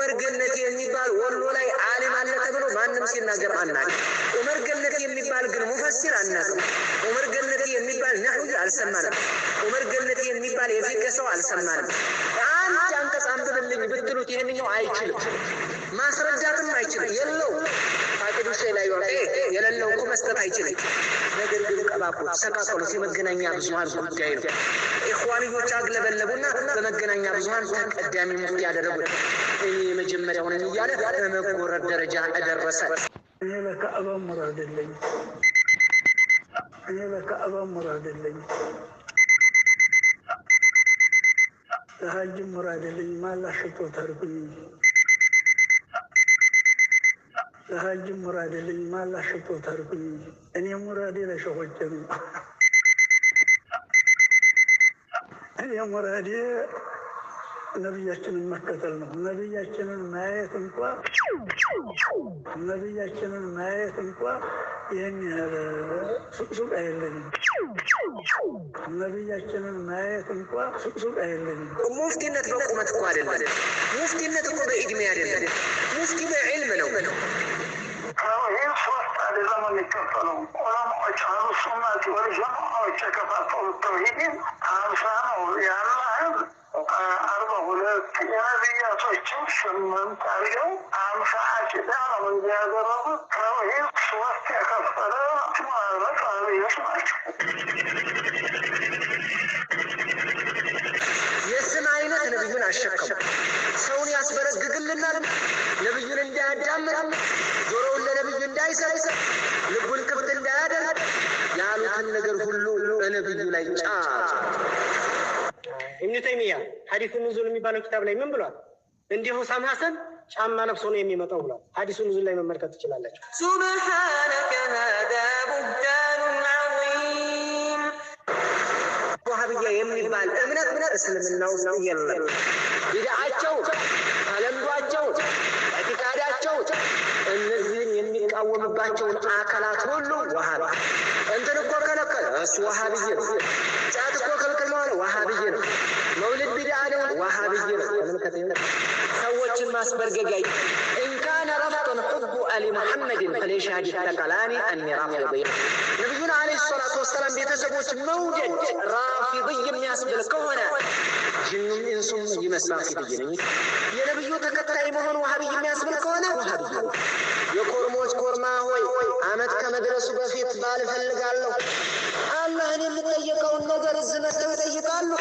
ዑመር ገነቲ የሚባል ወሎ ላይ ዓሊም አለ ተብሎ ማንም ሲናገር አናውቅ። ዑመር ገነቲ የሚባል ግን ሙፈሲር አናውቅም። ዑመር ገነቲ የሚባል ነህዊ አልሰማንም። ዑመር ገነቲ የሚባል የፊቅህ ሰው አልሰማንም። አንድ አንቀጽ አንብብልኝ ብትሉት ይሄንኛው አይችልም፣ ማስረዳትም አይችልም። የለው ታቂዱ ላይ ወጣ የሌለው እኮ መስጠት አይችልም። ነገር ግን ቀባቆች ሰቃቀሉ ሲመገናኛ ብዙሃን ጉዳይ ነው። ኢኽዋንዮች አግለበለቡና በመገናኛ ብዙሃን ተቀዳሚ ሙፍቲ ያደረጉት እኔ መጀመሪያው ነኝ እያለ በመጎረር ደረጃ ደረሰ። እኔ ለካዕባ ሙራድልኝ ለሐጅ ሙራድልኝ ማላሽቶ ታርኩኝ ለሐጅ ሙራድልኝ ማላሽቶ ታርኩኝ እኔ ሙራዴ ለሸሆች ነው። እኔ ሙራዴ ነብያችንን መከተል ነው። ነብያችንን ማየት እንኳን ይህን ያህል ሱቅ አይለኝም። ነብያችንን ማየት እንኳን ሱቅ አይለኝም። ሙፍቲነት በቁመት እኮ አይደለም። ሙፍቲነት እኮ በዕድሜ አይደለም። ሙፍቲ በዕልም ነው። ይህ ሶስት አደዛም የሚከፈለው ዑለማዎች አህሉ ሱናት ወልጀማዓዎች የከፋፈሉት ተውሂድን 50 ነው። የአላህን 42 የነቢያቶችን 8 አድርገው 50 አቂዳ ነው እንጂ ያደረጉት ተውሂድ ሶስት የከፈለ ማለት አብዮች ናቸው። የስም አይነት ነብዩን አሸከሙ። ሰውን ያስበረግግልናል። ነብዩን እንዳያዳምጥ፣ ጆሮውን ለነብዩ እንዳይሰጥ፣ ልቡን ክፍት እንዳያደርግ ያሉትን ነገር ሁሉ በነብዩ ላይ ጫኑ። ኢብኑ ተይሚያ ሐዲሱ ኑዙል የሚባለው ኪታብ ላይ ምን ብሏል? እንዲሁ ሳም ሐሰን ጫማ ለብሶ ነው የሚመጣው ብሏል። ሐዲሱ ኑዙል ላይ መመልከት ትችላላችሁ። ሱብሃነከ ሃዳ ቡህታኑን ዐዚም። ወሃብያ የሚባል እምነት እስልምና ውስጥ የለም። ቢድዓቸው፣ ተለምዷቸው፣ ኢዕቲቃዳቸው እነዚህን የሚቃወምባቸውን አካላት ሁሉ ወሃቢ እንትን እኮ ከለከለ እሱ ወሃብይ ነው። ጫት እኮ ከልክል ነው አለ ወሃብይ ነው። መውሊድ ቢድዓ ነው ወሃብይ ነው። ሰዎችን ማስበርገጋይ ኢንካነ ረፍጠን ሑቡ አሊ ሙሐመድን ፈለይሽሀድ ተቀላኒ አኒ ራፊድይ። ነቢዩን ዓለይሂ ሰላቱ ወሰላም ቤተሰቦች መውደድ ራፊድይ የሚያስብል ከሆነ ጅኑም ኢንሱም ይመስላል ራፊድይ ነኝ። የነቢዩ ተከታይ መሆን ወሃብይ የሚያስብል ከሆነ ወሃብይ ነው። የኮርሞች ኮርማ ሆይ አመት ከመድረሱ በፊት ባል እፈልጋለሁ። አላህን የምጠየቀውን ነገር እዚህ መጥተው ይጠይቃሉ።